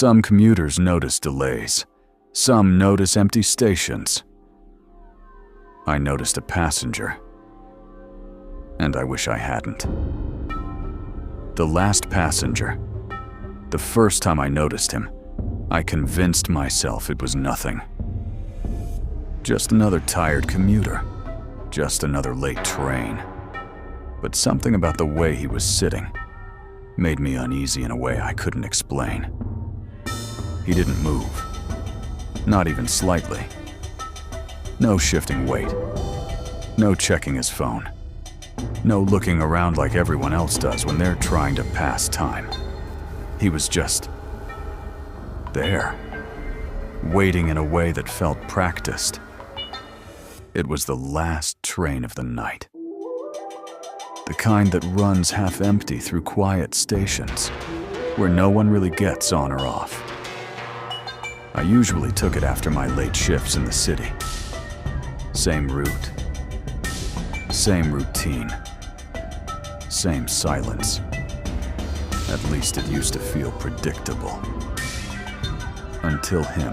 Some commuters notice delays. Some notice empty stations. I noticed a passenger, and I wish I hadn't. The last passenger. The first time I noticed him, I convinced myself it was nothing. Just another tired commuter. Just another late train. But something about the way he was sitting made me uneasy in a way I couldn't explain. He didn't move. Not even slightly. No shifting weight. No checking his phone. No looking around like everyone else does when they're trying to pass time. He was just there, waiting in a way that felt practiced. It was the last train of the night. The kind that runs half empty through quiet stations, where no one really gets on or off. I usually took it after my late shifts in the city. Same route. Same routine. Same silence. At least it used to feel predictable. Until him.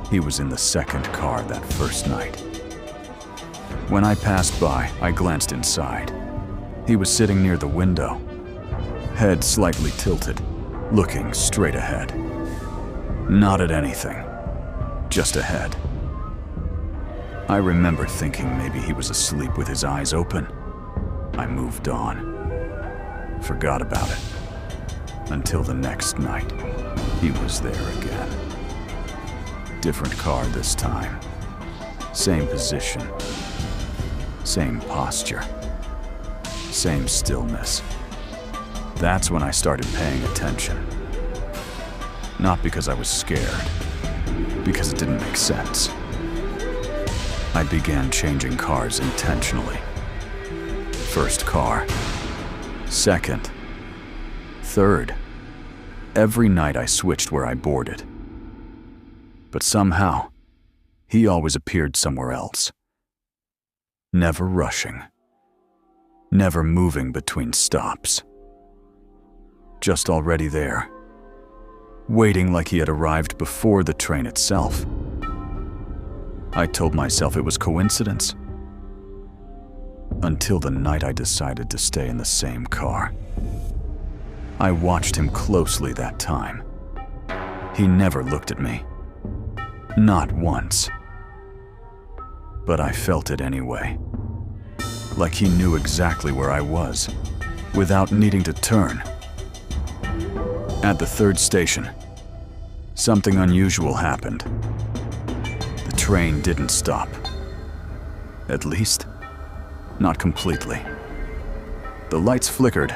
He was in the second car that first night. When I passed by, I glanced inside. He was sitting near the window, head slightly tilted, looking straight ahead. Not at anything, just ahead. I remember thinking maybe he was asleep with his eyes open. I moved on. Forgot about it. Until the next night, he was there again. Different car this time. Same position. Same posture. Same stillness. That's when I started paying attention. Not because I was scared, because it didn't make sense. I began changing cars intentionally. First car. Second. Third. Every night I switched where I boarded. But somehow, he always appeared somewhere else. Never rushing. Never moving between stops. Just already there. Waiting like he had arrived before the train itself. I told myself it was coincidence. Until the night I decided to stay in the same car. I watched him closely that time. He never looked at me. Not once. But I felt it anyway. Like he knew exactly where I was, without needing to turn. At the third station, something unusual happened. The train didn't stop. At least, not completely. The lights flickered.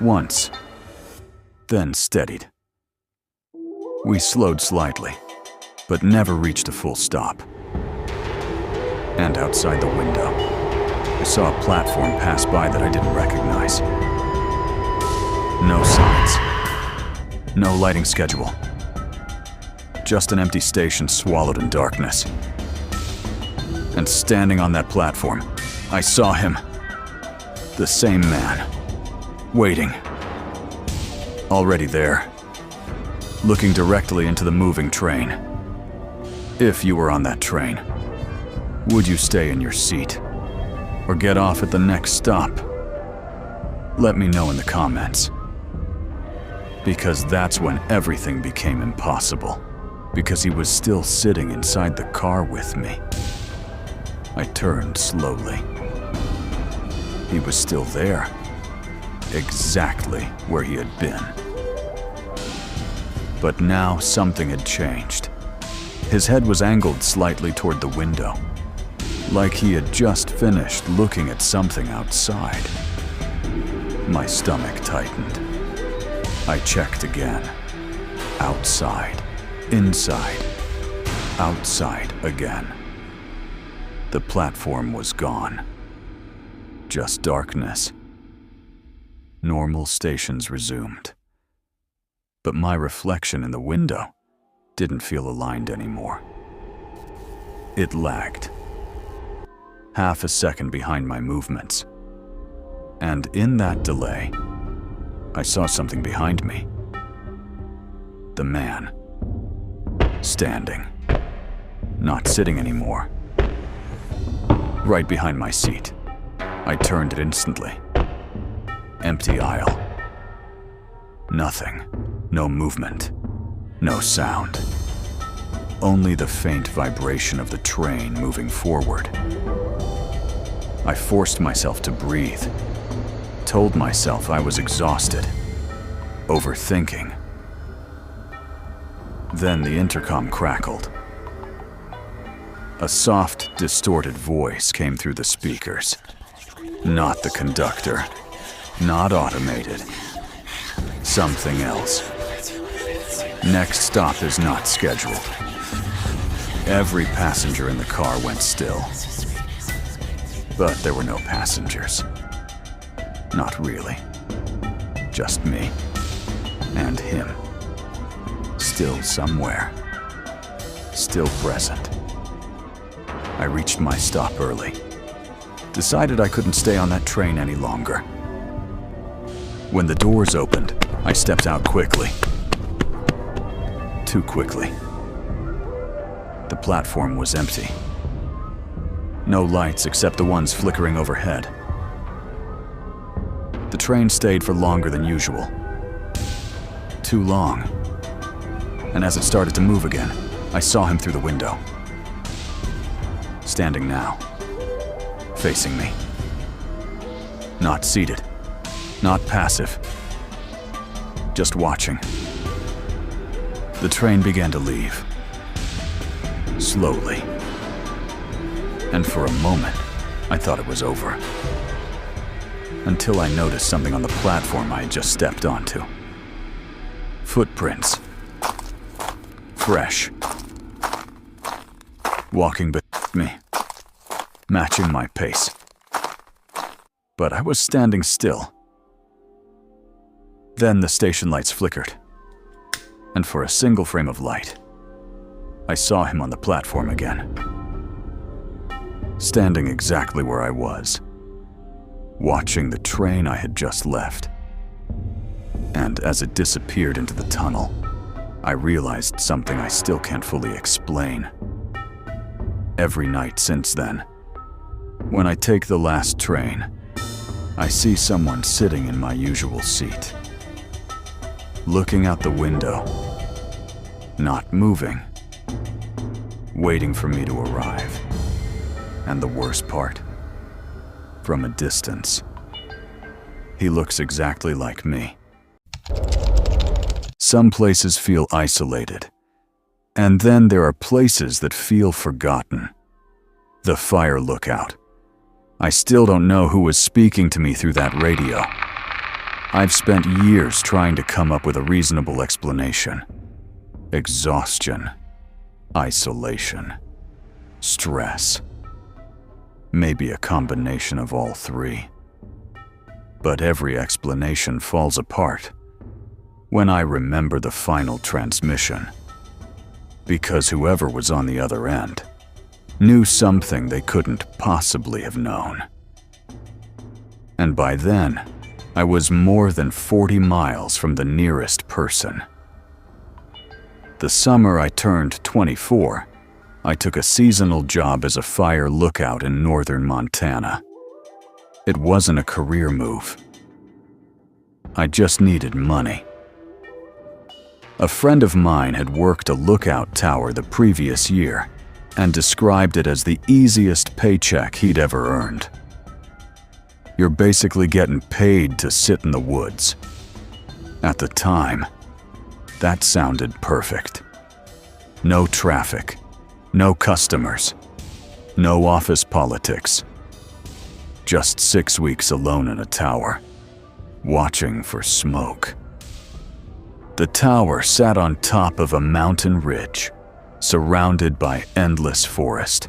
Once. Then steadied. We slowed slightly, but never reached a full stop. And outside the window, I saw a platform pass by that I didn't recognize. No signs. No lighting schedule. Just an empty station swallowed in darkness. And standing on that platform, I saw him. The same man. Waiting. Already there. Looking directly into the moving train. If you were on that train, would you stay in your seat? Or get off at the next stop? Let me know in the comments. Because that's when everything became impossible. Because he was still sitting inside the car with me. I turned slowly. He was still there. Exactly where he had been. But now something had changed. His head was angled slightly toward the window, like he had just finished looking at something outside. My stomach tightened. I checked again. Outside, inside, outside again. The platform was gone. Just darkness. Normal stations resumed. But my reflection in the window didn't feel aligned anymore. It lagged. Half a second behind my movements. And in that delay, I saw something behind me. The man. Standing. Not sitting anymore. Right behind my seat. I turned it instantly. Empty aisle. Nothing. No movement. No sound. Only the faint vibration of the train moving forward. I forced myself to breathe. Told myself I was exhausted. Overthinking. Then the intercom crackled. A soft, distorted voice came through the speakers. Not the conductor. Not automated. Something else. Next stop is not scheduled. Every passenger in the car went still. But there were no passengers. Not really. Just me. And him. Still somewhere. Still present. I reached my stop early. Decided I couldn't stay on that train any longer. When the doors opened, I stepped out quickly. Too quickly. The platform was empty. No lights except the ones flickering overhead. The train stayed for longer than usual. Too long. And as it started to move again, I saw him through the window. Standing now. Facing me. Not seated. Not passive. Just watching. The train began to leave. Slowly. And for a moment, I thought it was over. Until I noticed something on the platform I had just stepped onto. Footprints. Fresh. Walking beneath me. Matching my pace. But I was standing still. Then the station lights flickered. And for a single frame of light, I saw him on the platform again. Standing exactly where I was. Watching the train I had just left. And as it disappeared into the tunnel, I realized something I still can't fully explain. Every night since then, when I take the last train, I see someone sitting in my usual seat. Looking out the window. Not moving. Waiting for me to arrive. And the worst part, from a distance, he looks exactly like me. Some places feel isolated, and then there are places that feel forgotten. The fire lookout. I still don't know who was speaking to me through that radio. I've spent years trying to come up with a reasonable explanation. Exhaustion. Isolation. Stress. Maybe a combination of all three. But every explanation falls apart when I remember the final transmission. Because whoever was on the other end knew something they couldn't possibly have known. And by then, I was more than 40 miles from the nearest person. The summer I turned 24, I took a seasonal job as a fire lookout in northern Montana. It wasn't a career move. I just needed money. A friend of mine had worked a lookout tower the previous year and described it as the easiest paycheck he'd ever earned. You're basically getting paid to sit in the woods. At the time, that sounded perfect. No traffic. No customers. No office politics. Just 6 weeks alone in a tower, watching for smoke. The tower sat on top of a mountain ridge, surrounded by endless forest.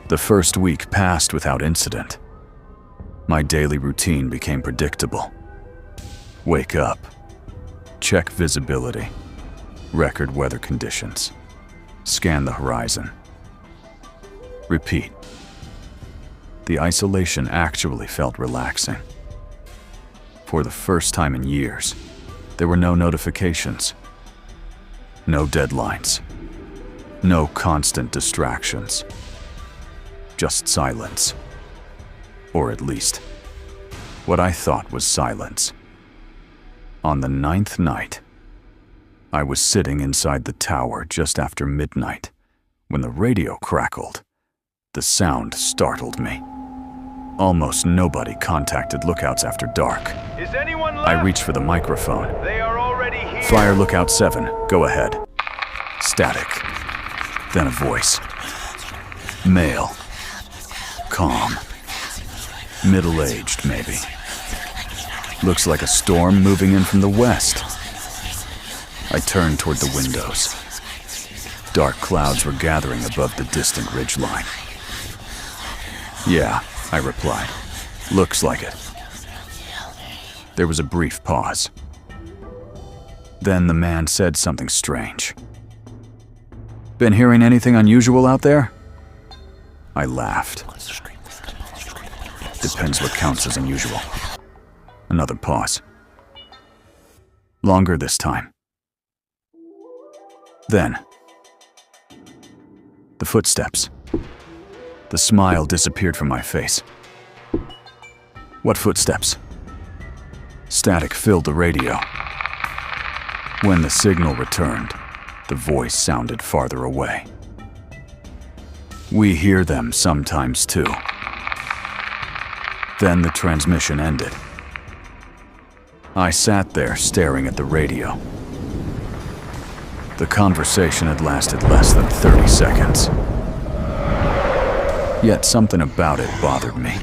The first week passed without incident. My daily routine became predictable. Wake up. Check visibility. Record weather conditions. Scan the horizon. Repeat. The isolation actually felt relaxing. For the first time in years, there were no notifications, No deadlines. No constant distractions. Just silence. Or at least, what I thought was silence. On the 9th night, I was sitting inside the tower just after midnight when the radio crackled. The sound startled me. Almost nobody contacted lookouts after dark. Is anyone left? I reached for the microphone. They are already here. Fire lookout 7, go ahead. Static. Then a voice. Male. Calm. Middle-aged, maybe. Looks like a storm moving in from the west. I turned toward the windows. Dark clouds were gathering above the distant ridgeline. Yeah, I replied. Looks like it. There was a brief pause. Then the man said something strange. Been hearing anything unusual out there? I laughed. Depends what counts as unusual. Another pause. Longer this time. Then, the footsteps. The smile disappeared from my face. What footsteps? Static filled the radio. When the signal returned, the voice sounded farther away. We hear them sometimes too. Then the transmission ended. I sat there staring at the radio. The conversation had lasted less than 30 seconds. Yet something about it bothered me.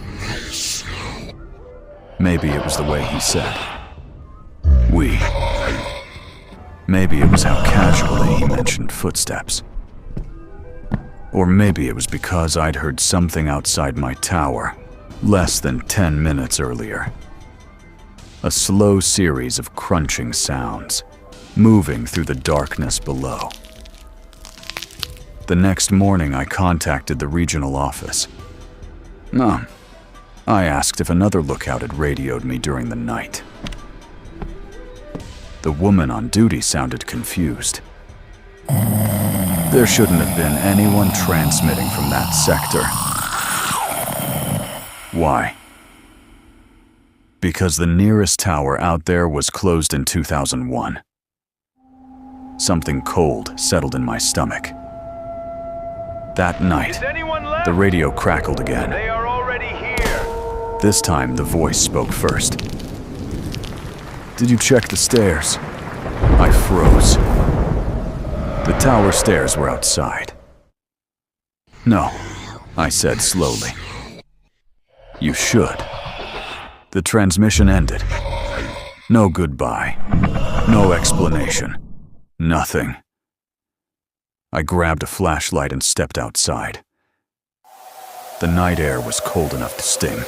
Maybe it was the way he said, "we." Maybe it was how casually he mentioned footsteps. Or maybe it was because I'd heard something outside my tower less than 10 minutes earlier. A slow series of crunching sounds, moving through the darkness below. The next morning, I contacted the regional office. I asked if another lookout had radioed me during the night. The woman on duty sounded confused. There shouldn't have been anyone transmitting from that sector. Why? Because the nearest tower out there was closed in 2001. Something cold settled in my stomach. That night, Is anyone left? the radio crackled again. They are already here. This time, the voice spoke first. Did you check the stairs? I froze. The tower stairs were outside. No, I said slowly. You should. The transmission ended. No goodbye. No explanation. Nothing. I grabbed a flashlight and stepped outside. The night air was cold enough to sting.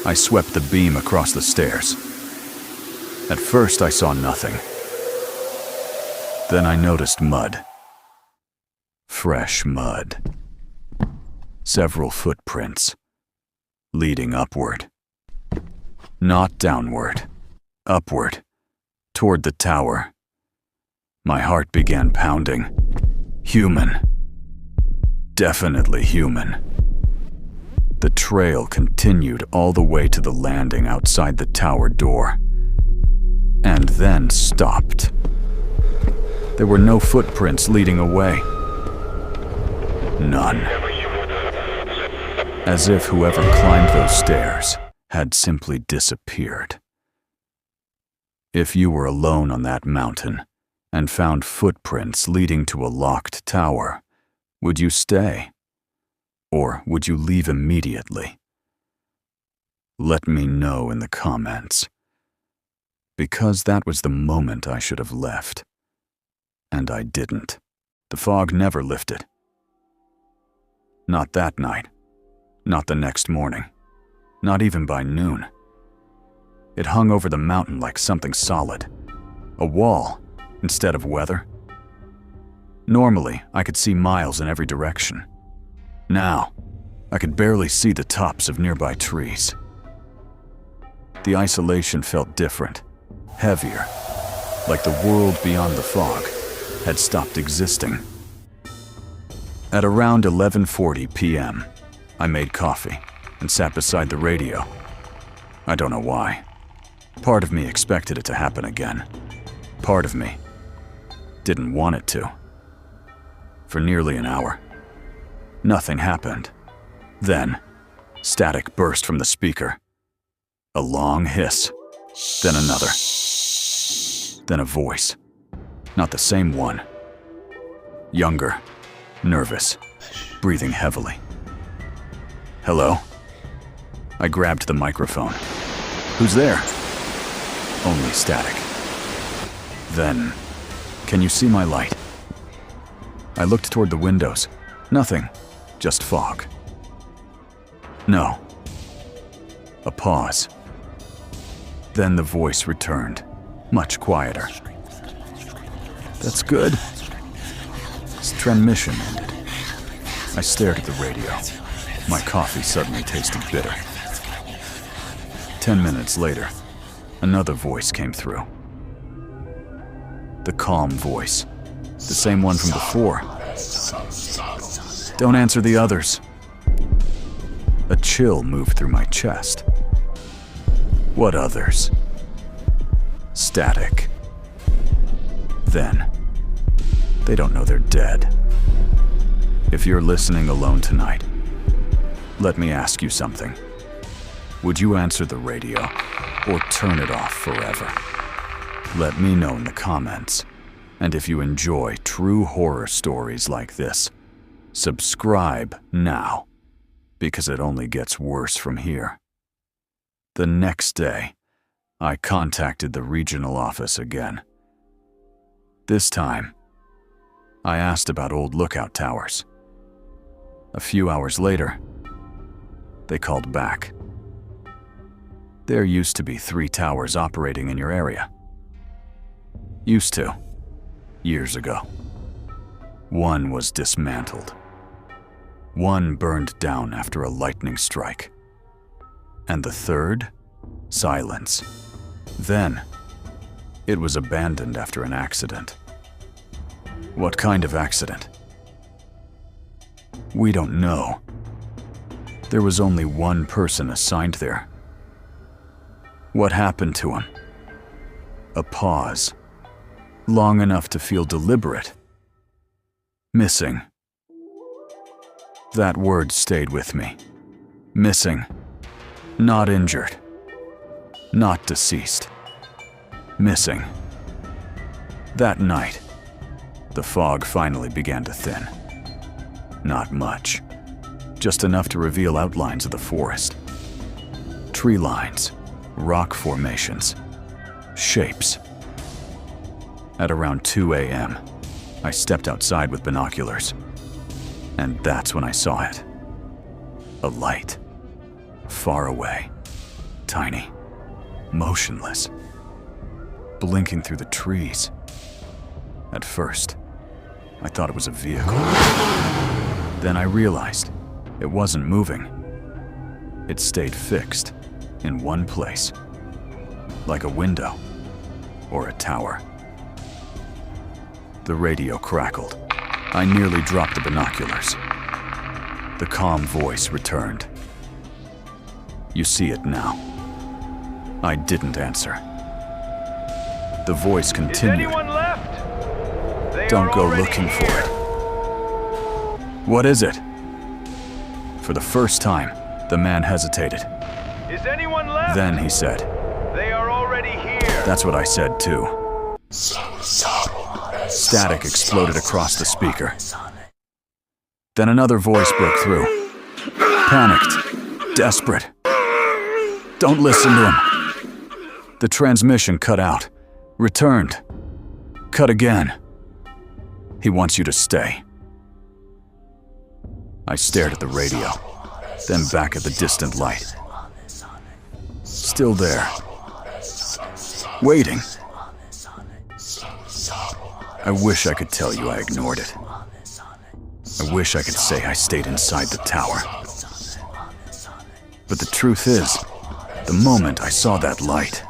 I swept the beam across the stairs. At first, I saw nothing. Then I noticed mud. Fresh mud. Several footprints, leading upward. Not downward, upward, toward the tower. My heart began pounding. Human. Definitely human. The trail continued all the way to the landing outside the tower door, and then stopped. There were no footprints leading away. None. As if whoever climbed those stairs had simply disappeared. If you were alone on that mountain and found footprints leading to a locked tower, would you stay? Or would you leave immediately? Let me know in the comments. Because that was the moment I should have left. And I didn't. The fog never lifted. Not that night. Not the next morning. Not even by noon. It hung over the mountain like something solid. A wall, instead of weather. Normally, I could see miles in every direction. Now, I could barely see the tops of nearby trees. The isolation felt different, heavier, like the world beyond the fog had stopped existing. At around 11:40 p.m., I made coffee and sat beside the radio. I don't know why. Part of me expected it to happen again. Part of me didn't want it to. For nearly an hour, nothing happened. Then, static burst from the speaker. A long hiss, then another. Then a voice. Not the same one. Younger, nervous, breathing heavily. Hello? I grabbed the microphone. Who's there? Only static. Then, can you see my light? I looked toward the windows. Nothing, just fog. No. A pause. Then the voice returned, much quieter. That's good. This transmission ended. I stared at the radio. My coffee suddenly tasted bitter. 10 minutes later, another voice came through. The calm voice. The same one from before. Don't answer the others. A chill moved through my chest. What others? Static. Then, they don't know they're dead. If you're listening alone tonight, let me ask you something. Would you answer the radio or turn it off forever? Let me know in the comments. And if you enjoy true horror stories like this, subscribe now, because it only gets worse from here. The next day, I contacted the regional office again. This time, I asked about old lookout towers. A few hours later, they called back. There used to be 3 towers operating in your area. Used to, years ago. One was dismantled. One burned down after a lightning strike. And the third? Silence. Then, it was abandoned after an accident. What kind of accident? We don't know. There was only one person assigned there. What happened to him? A pause. Long enough to feel deliberate. Missing. That word stayed with me. Missing. Not injured. Not deceased. Missing. That night, the fog finally began to thin. Not much. Just enough to reveal outlines of the forest. Tree lines, rock formations, shapes. At around 2 a.m., I stepped outside with binoculars. And that's when I saw it. A light. Far away. Tiny. Motionless. Blinking through the trees. At first, I thought it was a vehicle. Then I realized it wasn't moving. It stayed fixed in one place. Like a window or a tower. The radio crackled. I nearly dropped the binoculars. The calm voice returned. You see it now. I didn't answer. The voice continued. Is anyone left? They Don't are go already looking here. for it. What is it? For the first time, the man hesitated. Is anyone left? Then he said, They are already here. that's what I said too. Static exploded across the speaker. Then another voice broke through. Panicked, desperate. Don't listen to him. The transmission cut out, returned, cut again. He wants you to stay. I stared at the radio, then back at the distant light. Still there. Waiting. I wish I could tell you I ignored it. I wish I could say I stayed inside the tower. But the truth is, the moment I saw that light,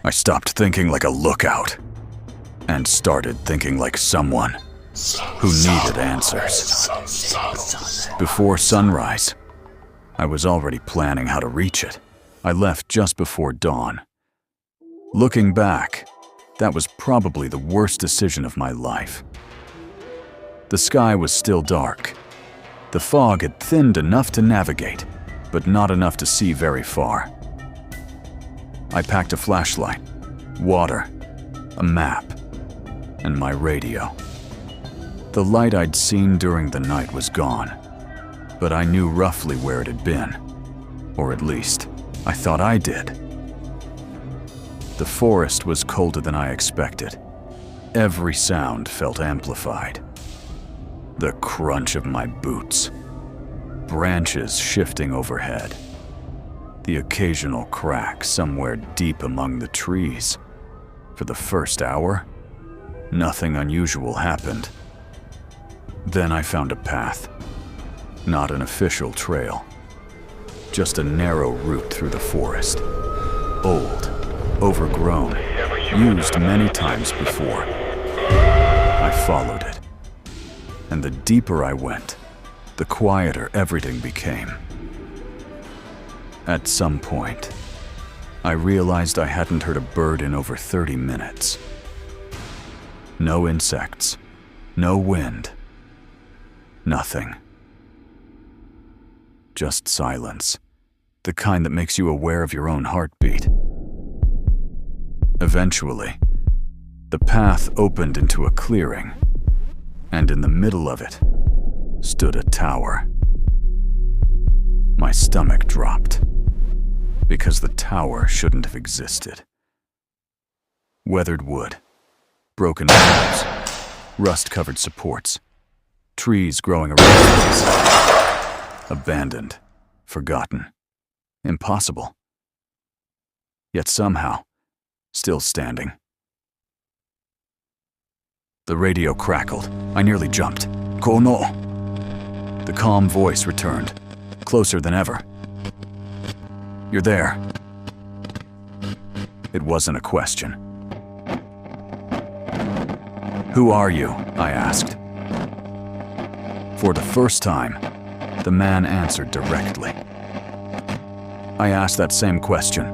I stopped thinking like a lookout. and started thinking like someone who needed answers. Before sunrise, I was already planning how to reach it. I left just before dawn. Looking back, that was probably the worst decision of my life. The sky was still dark. The fog had thinned enough to navigate, but not enough to see very far. I packed a flashlight, water, a map, and my radio. The light I'd seen during the night was gone, but I knew roughly where it had been, or at least, I thought I did. The forest was colder than I expected. Every sound felt amplified. The crunch of my boots, branches shifting overhead, the occasional crack somewhere deep among the trees. For the first hour, nothing unusual happened. Then I found a path. Not an official trail. Just a narrow route through the forest. Old, overgrown, used many times before. I followed it. And the deeper I went, the quieter everything became. At some point, I realized I hadn't heard a bird in over 30 minutes. No insects, no wind, nothing. Just silence, the kind that makes you aware of your own heartbeat. Eventually, the path opened into a clearing, and in the middle of it stood a tower. My stomach dropped, because the tower shouldn't have existed. Weathered wood, broken windows, rust-covered supports, trees growing around us. Abandoned, forgotten, impossible. Yet somehow, still standing. The radio crackled. I nearly jumped. Kono! The calm voice returned, closer than ever. You're there. It wasn't a question. Who are you? I asked. For the first time, the man answered directly. I asked that same question.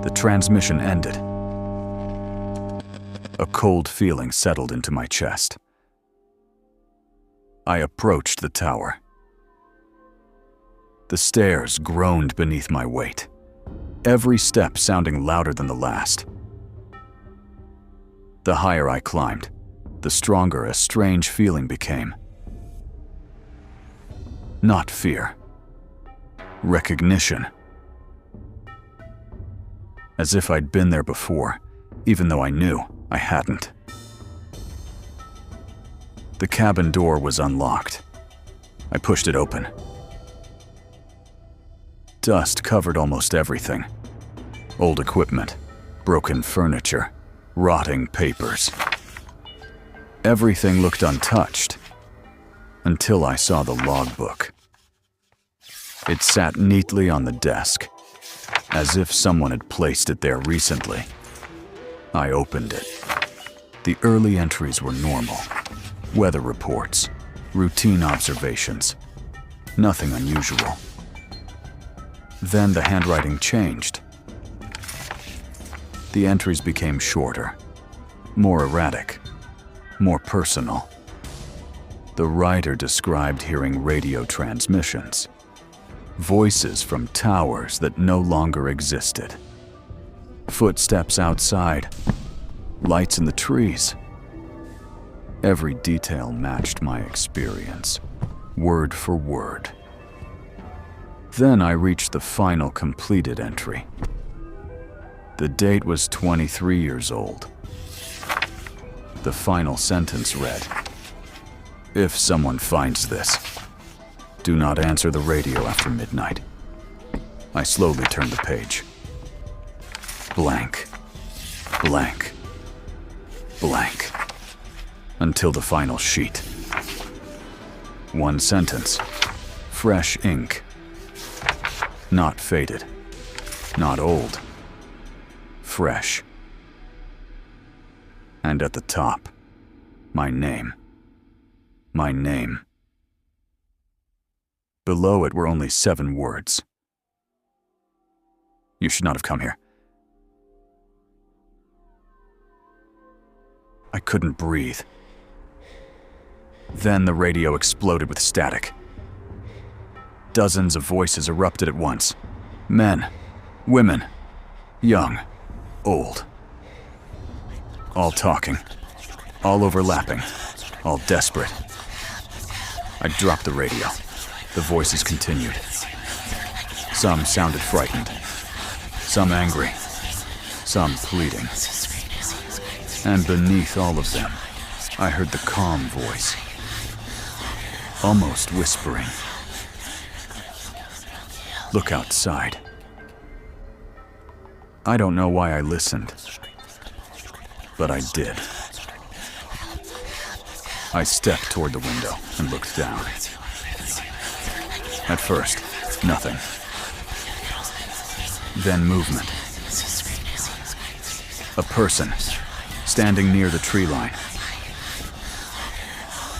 The transmission ended. A cold feeling settled into my chest. I approached the tower. The stairs groaned beneath my weight, every step sounding louder than the last. The higher I climbed, the stronger a strange feeling became. Not fear. Recognition. As if I'd been there before, even though I knew I hadn't. The cabin door was unlocked. I pushed it open. Dust covered almost everything. Old equipment, broken furniture, rotting papers. Everything looked untouched, until I saw the logbook. It sat neatly on the desk, as if someone had placed it there recently. I opened it. The early entries were normal. Weather reports, routine observations, nothing unusual. Then the handwriting changed. The entries became shorter, more erratic, more personal. The writer described hearing radio transmissions, voices from towers that no longer existed, footsteps outside, lights in the trees. Every detail matched my experience, word for word. Then I reached the final completed entry. The date was 23 years old. The final sentence read, "If someone finds this, do not answer the radio after midnight." I slowly turned the page. Blank, blank, blank, until the final sheet. One sentence, fresh ink. Not faded, not old, fresh. And at the top, my name. My name. Below it were only 7 words. You should not have come here. I couldn't breathe. Then the radio exploded with static. Dozens of voices erupted at once. Men, women, young, old. All talking, all overlapping, all desperate. I dropped the radio. The voices continued. Some sounded frightened, some angry, some pleading. And beneath all of them, I heard the calm voice, almost whispering. Look outside. I don't know why I listened, but I did. I stepped toward the window and looked down. At first, nothing. Then movement. A person standing near the tree line.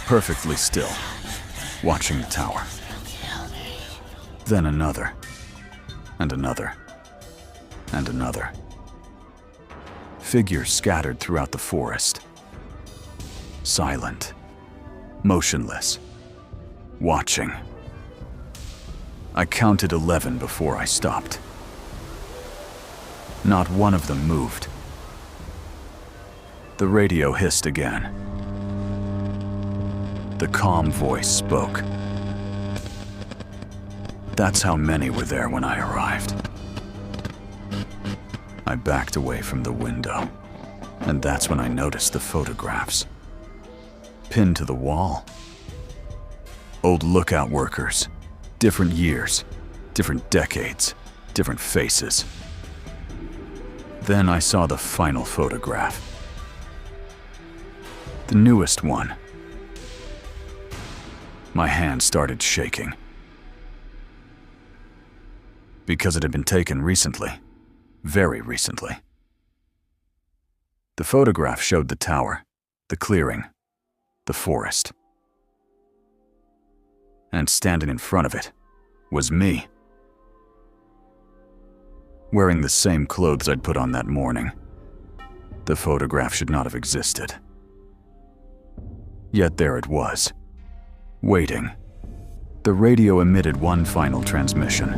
Perfectly still, watching the tower. Then another, and another, and another. Figures scattered throughout the forest. Silent, motionless, watching. I counted 11 before I stopped. Not one of them moved. The radio hissed again. The calm voice spoke. That's how many were there when I arrived. I backed away from the window, and that's when I noticed the photographs. Pinned to the wall. Old lookout workers, different years, different decades, different faces. Then I saw the final photograph. The newest one. My hand started shaking. Because it had been taken recently. Very recently. The photograph showed the tower, the clearing, the forest. And standing in front of it was me. Wearing the same clothes I'd put on that morning. The photograph should not have existed. Yet there it was, waiting. The radio emitted one final transmission.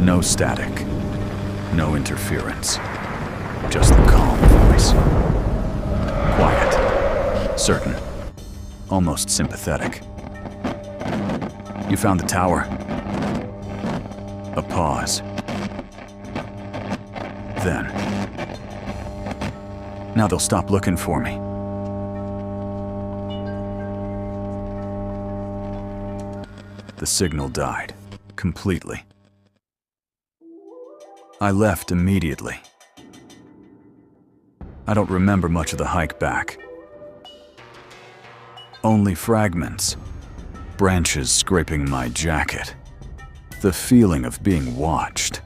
No static, no interference, just the calm voice. Quiet, certain, almost sympathetic. You found the tower. A pause. Then, now they'll stop looking for me. The signal died, completely. I left immediately. I don't remember much of the hike back. Only fragments, branches scraping my jacket, the feeling of being watched,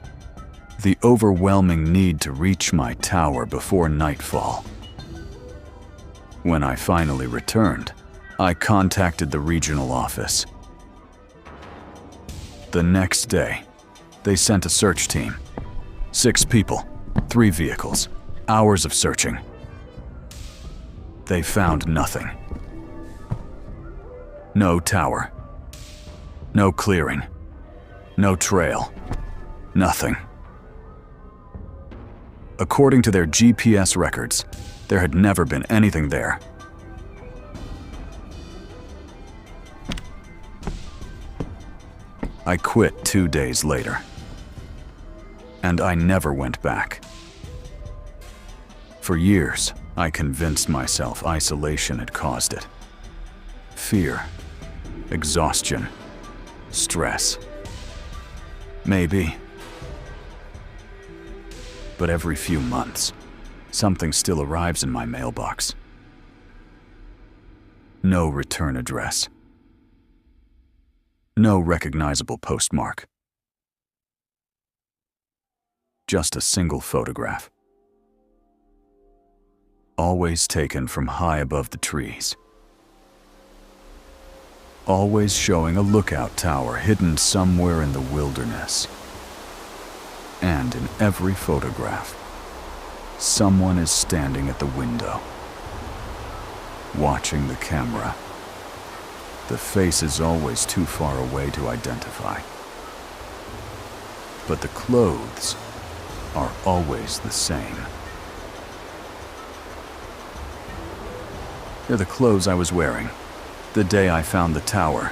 the overwhelming need to reach my tower before nightfall. When I finally returned, I contacted the regional office. The next day, they sent a search team. 6 people, 3 vehicles, hours of searching. They found nothing. No tower. No clearing. No trail. Nothing. According to their GPS records, there had never been anything there. I quit 2 days later. And I never went back. For years, I convinced myself isolation had caused it. Fear, exhaustion, stress. Maybe. But every few months, something still arrives in my mailbox. No return address. No recognizable postmark. Just a single photograph. always taken from high above the trees. Always showing a lookout tower hidden somewhere in the wilderness. And in every photograph, someone is standing at the window, watching the camera. The face is always too far away to identify. But the clothes are always the same. They're the clothes I was wearing the day I found the tower